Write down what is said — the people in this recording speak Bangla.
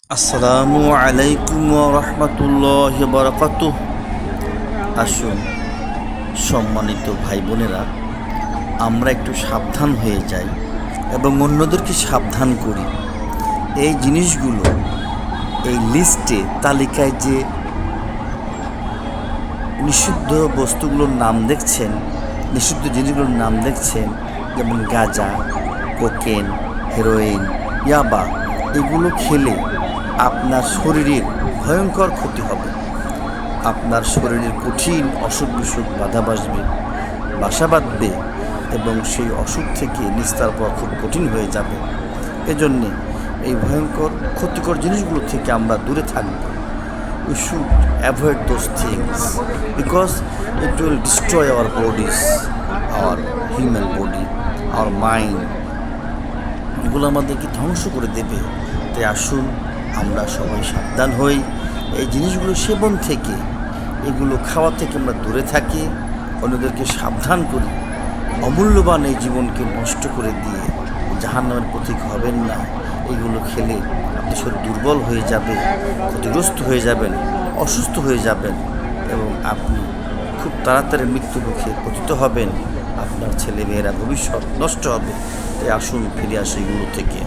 আসসালামু আলাইকুম ওয়া রাহমাতুল্লাহি ওয়া বারাকাতুহু। আসুন সম্মানিত ভাই বোনেরা, আমরা একটু সাবধান হয়ে যাই এবং অন্যদেরকে সাবধান করি। এই জিনিসগুলো এই লিস্টে তালিকায় যে নিষিদ্ধ বস্তুগুলোর নাম দেখছেন, নিষিদ্ধ জিনিসগুলোর নাম দেখছেন, যেমন গাঁজা, কোকেন, হেরোইন, ইয়াবা, এগুলো খেলে আপনার শরীরের ভয়ঙ্কর ক্ষতি হবে। আপনার শরীরের কঠিন অসুখ বিসুখ বাসা বাঁধবে এবং সেই অসুখ থেকে নিস্তার পাওয়া খুব কঠিন হয়ে যাবে। এজন্যে এই ভয়ঙ্কর ক্ষতিকর জিনিসগুলো থেকে আমরা দূরে থাকব। We should avoid those things because it will destroy our bodies, our human body, our mind. এগুলো আমাদেরকে ধ্বংস করে দেবে। তাই আসুন আমরা সবাই সাবধান হই, এই জিনিসগুলো সেবন থেকে, এগুলো খাওয়া থেকে আমরা দূরে থাকি, অন্যদেরকে সাবধান করি। অমূল্যবান এই জীবনকে নষ্ট করে দিয়ে জাহান্নামের পথিক হবেন না। এগুলো খেলে আপনার শরীর দুর্বল হয়ে যাবে, ক্ষতিগ্রস্ত হয়ে যাবেন, অসুস্থ হয়ে যাবেন এবং আপনি খুব তাড়াতাড়ি মৃত্যু মুখে পতিত হবেন। আপনার ছেলেমেয়েরা ভবিষ্যৎ নষ্ট হবে। তাই আসুন ফিরে আসে এগুলো থেকে।